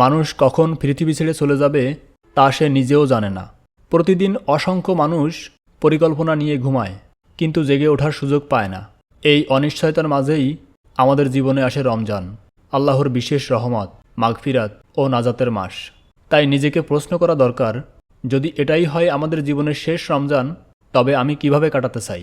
মানুষ কখন পৃথিবী ছেড়ে চলে যাবে তা সে নিজেও জানে না। প্রতিদিন অসংখ্য মানুষ পরিকল্পনা নিয়ে ঘুমায়, কিন্তু জেগে ওঠার সুযোগ পায় না। এই অনিশ্চয়তার মাঝেই আমাদের জীবনে আসে রমজান, আল্লাহর বিশেষ রহমত, মাগফিরাত ও নাজাতের মাস। তাই নিজেকে প্রশ্ন করা দরকার, যদি এটাই হয় আমাদের জীবনের শেষ রমজান, তবে আমি কিভাবে কাটাতে চাই?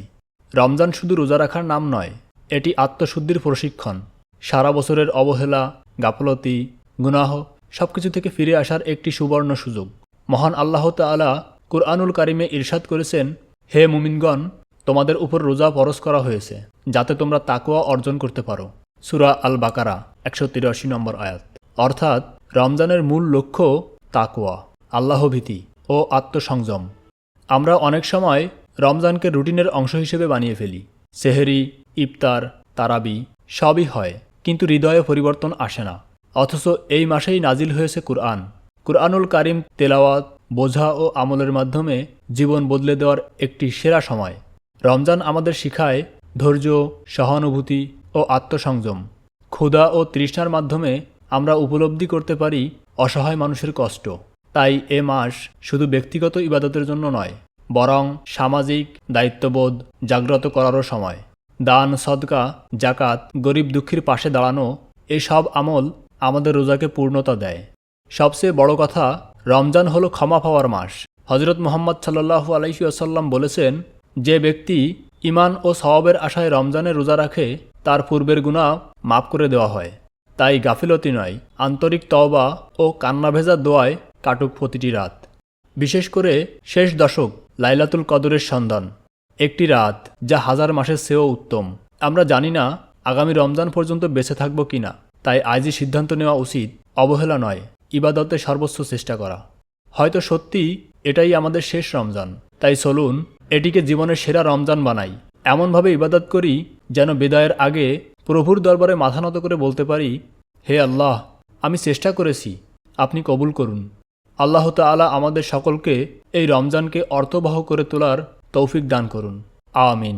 রমজান শুধু রোজা রাখার নাম নয়, এটি আত্মশুদ্ধির প্রশিক্ষণ। সারা বছরের অবহেলা, গাফলতি, গুনাহ সবকিছু থেকে ফিরে আসার একটি সুবর্ণ সুযোগ। মহান আল্লাহ তাআলা কুরআনুল কারিমে ইরশাদ করেছেন, হে মুমিনগণ, তোমাদের উপর রোজা ফরজ করা হয়েছে যাতে তোমরা তাকওয়া অর্জন করতে পারো। সূরা আল বাকারা 183 নম্বর আয়াত। অর্থাৎ রমজানের মূল লক্ষ্য তাকওয়া, আল্লাহভীতি ও আত্মসংযম। আমরা অনেক সময় রমজানকে রুটিনের অংশ হিসেবে বানিয়ে ফেলি। সেহরি, ইফতার, তারাবি সবই হয়, কিন্তু হৃদয়ে পরিবর্তন আসে না। অথচ এই মাসেই নাজিল হয়েছে কুরআন। কুরআনুল কারিম তেলাওয়াত, বোঝা ও আমলের মাধ্যমে জীবন বদলে দেওয়ার একটি সেরা সময়। রমজান আমাদের শিখায় ধৈর্য, সহানুভূতি ও আত্মসংযম। ক্ষুধা ও তৃষ্ণার মাধ্যমে আমরা উপলব্ধি করতে পারি অসহায় মানুষের কষ্ট। তাই এ মাস শুধু ব্যক্তিগত ইবাদতের জন্য নয়, বরং সামাজিক দায়িত্ববোধ জাগ্রত করারও সময়। দান, সদকা, জাকাত, গরিব দুঃখীর পাশে দাঁড়ানো, এই সব আমল আমাদের রোজাকে পূর্ণতা দেয়। সবচেয়ে বড় কথা, রমজান হলো ক্ষমা পাওয়ার মাস। হজরত মুহাম্মদ সাল্লাল্লাহু আলাইহি ওয়াসাল্লাম বলেছেন, যে ব্যক্তি ঈমান ও সওয়াবের আশায় রমজানে রোজা রাখে, তার পূর্বের গুনাহ মাফ করে দেওয়া হয়। তাই গাফিলতি নয়, আন্তরিক তওবা ও কান্নাভেজা দোয়ায় কাটুক প্রতিটি রাত। বিশেষ করে শেষ দশক, লাইলাতুল কদরের সন্ধান, একটি রাত যা হাজার মাসের চেয়েও উত্তম। আমরা জানি না আগামী রমজান পর্যন্ত বেঁচে থাকব কিনা, তাই আজই সিদ্ধান্ত নেওয়া উচিত, অবহেলা নয়, ইবাদতে সর্বোচ্চ চেষ্টা করা। হয়তো সত্যি এটাই আমাদের শেষ রমজান, তাই চলুন এটিকে জীবনের সেরা রমজান বানাই। এমনভাবে ইবাদত করি যেন বিদায়ের আগে প্রভুর দরবারে মাথা নত করে বলতে পারি, হে আল্লাহ, আমি চেষ্টা করেছি, আপনি কবুল করুন। আল্লাহ তাআলা আমাদের সকলকে এই রমজানকে অর্থবহ করে তোলার তৌফিক দান করুন। আমিন।